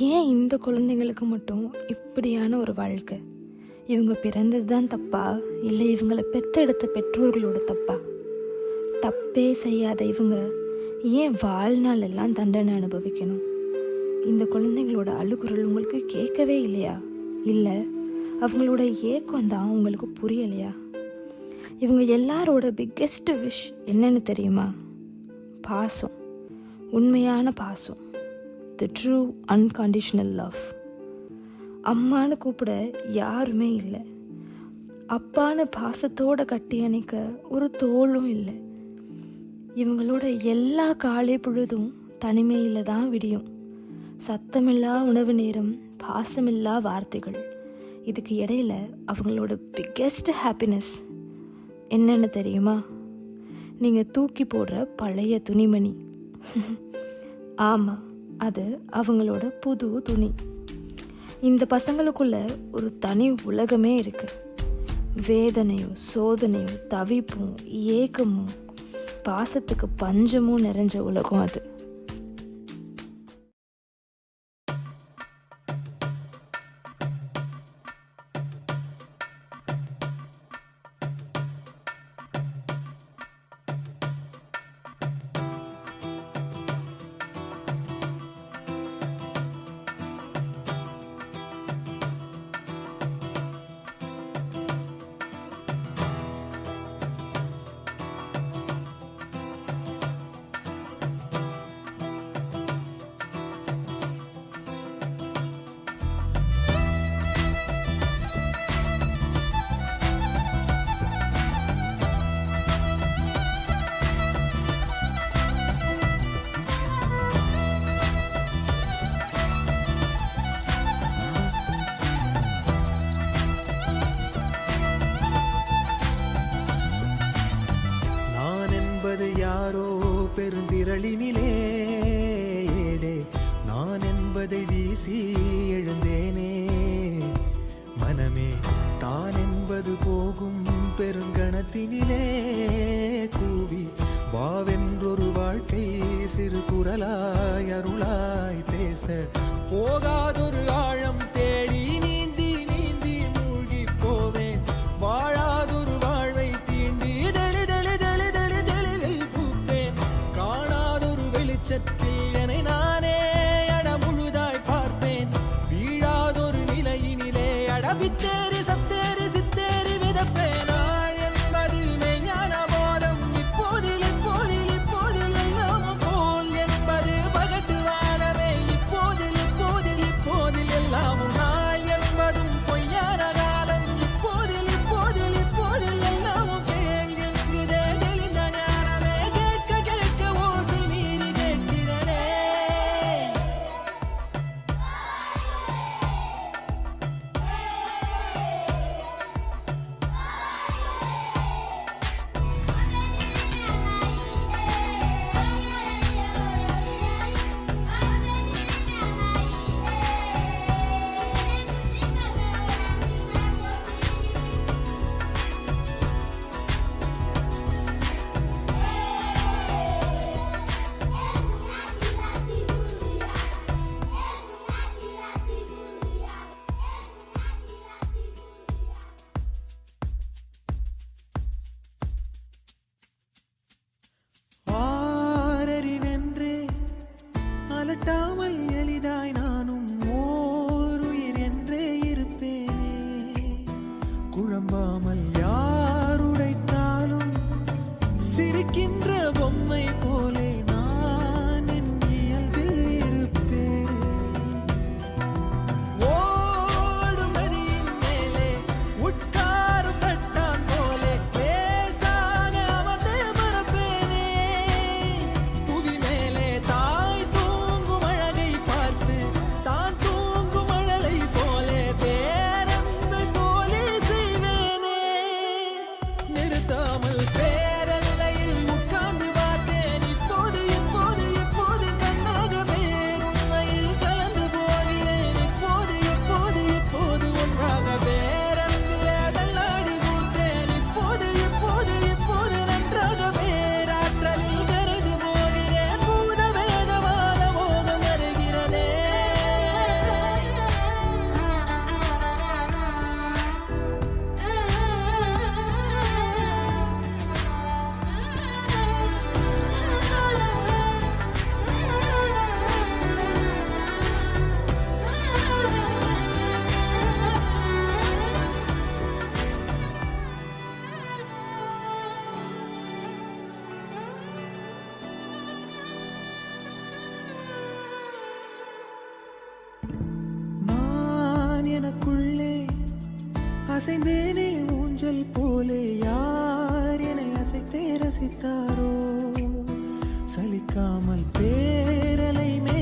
ஏன் இந்த குழந்தைங்களுக்கு மட்டும் இப்படியான ஒரு வாழ்க்கை? இவங்க பிறந்தது தான் தப்பா, இல்லை இவங்களை பெற்றெடுத்த பெற்றோர்களோட தப்பா? தப்பே செய்யாத இவங்க ஏன் வாழ்நாள் எல்லாம் தண்டனை அனுபவிக்கணும்? இந்த குழந்தைங்களோட அழுகுரல் உங்களுக்கு கேட்கவே இல்லையா? இல்லை அவங்களோட ஏக்கம் தான் உங்களுக்கு புரியலையா? இவங்க எல்லாரோட பிக்கெஸ்ட் விஷ் என்னன்னு தெரியுமா? பாசம், உண்மையான பாசம், தி ட்ரூ அன்கண்டிஷனல் லவ். அம்மானு கூப்பிட யாருமே இல்லை, அப்பான்னு பாசத்தோடு கட்டி அணைக்க ஒரு தோளும் இல்லை. இவங்களோட எல்லா காலை பொழுதும் தனிமையில் தான் விடியும். சத்தமில்லா உணவு நேரம், பாசமில்லா வார்த்தைகள். இதுக்கு இடையில அவங்களோட பிக்கெஸ்ட் ஹாப்பினஸ் என்னென்னு தெரியுமா? நீங்கள் தூக்கி போடுற பழைய துணிமணி. ஆமாம், அது அவங்களோட புது துணி. இந்த பசங்களுக்குள்ள ஒரு தனி உலகமே இருக்குது. வேதனையும் சோதனையும் தவிப்பும் ஏக்கமும் பாசத்துக்கு பஞ்சமும் நிறைஞ்ச உலகம் அது. யாரோ பெருந்திரளினிலே ஏடே நான் என்பதை வீசி எழுந்தேனே. மனமே தான் என்பது போகும் பெருங்கணத்தினிலே கூவி வாவென்றொரு வாழ்க்கை சிறு குரலாய் அருளாய் பேச போகாதொரு ஆழம் தேடி நீந்தி நீந்தி மூழ்கி போவேன். வாழாதொரு வாழ்வை தீண்டி வெளிச்சத்தில் என்னை நானே அடமுழுதாய் பார்ப்பேன். வீழாதொரு நிலையினிலே அடவித்தேறி சத்தேறி சித்தேறி விதப்பேன். நாள் என்பது மெய்ஞான போதம். இப்போதில் இப்போதில் இப்போதில் எல்லாமும் போல் என்பது பகட்டு வாழவே. இப்போதில் இப்போதில் இப்போதில் எல்லாமும் நாள் என்பதும் பொய்யான காலம். இப்போதில் இப்போதில் இப்போதில் எல்லாமும் கேள் என்குதே தெளிந்த ஞானமே. கேட்க கேட்க ஓசை மீறி அலட்டாமல் எளிதாய் நானும் ஓருயிர் என்றே இருப்பேனே. குழம்பாமல் யாருடைத்தாலும் சிரிக்கின்ற பொம்மை போலே நான் என் இயல்பில் இருப்பேன். ஓடும் நதியின் மேலே உட்காரும் தட்டான் போலே பேசாக அமர்ந்து மறப்பேனே. புவி மேலே தாய் தூங்கும் அழகை பார்த்து தான் தூங்கும் அழலை போலே பேரன்பை போலே செய்வேனே. நிறுத்தாமல் பேரல்லையில் உட்கார்ந்து பார்த்தேன். இப்போது அசைந்தேனே ஊஞ்சல் போலே யார் என்னை அசைத்தே ரசித்தாரோ சலிக்காமல் பேரலை மே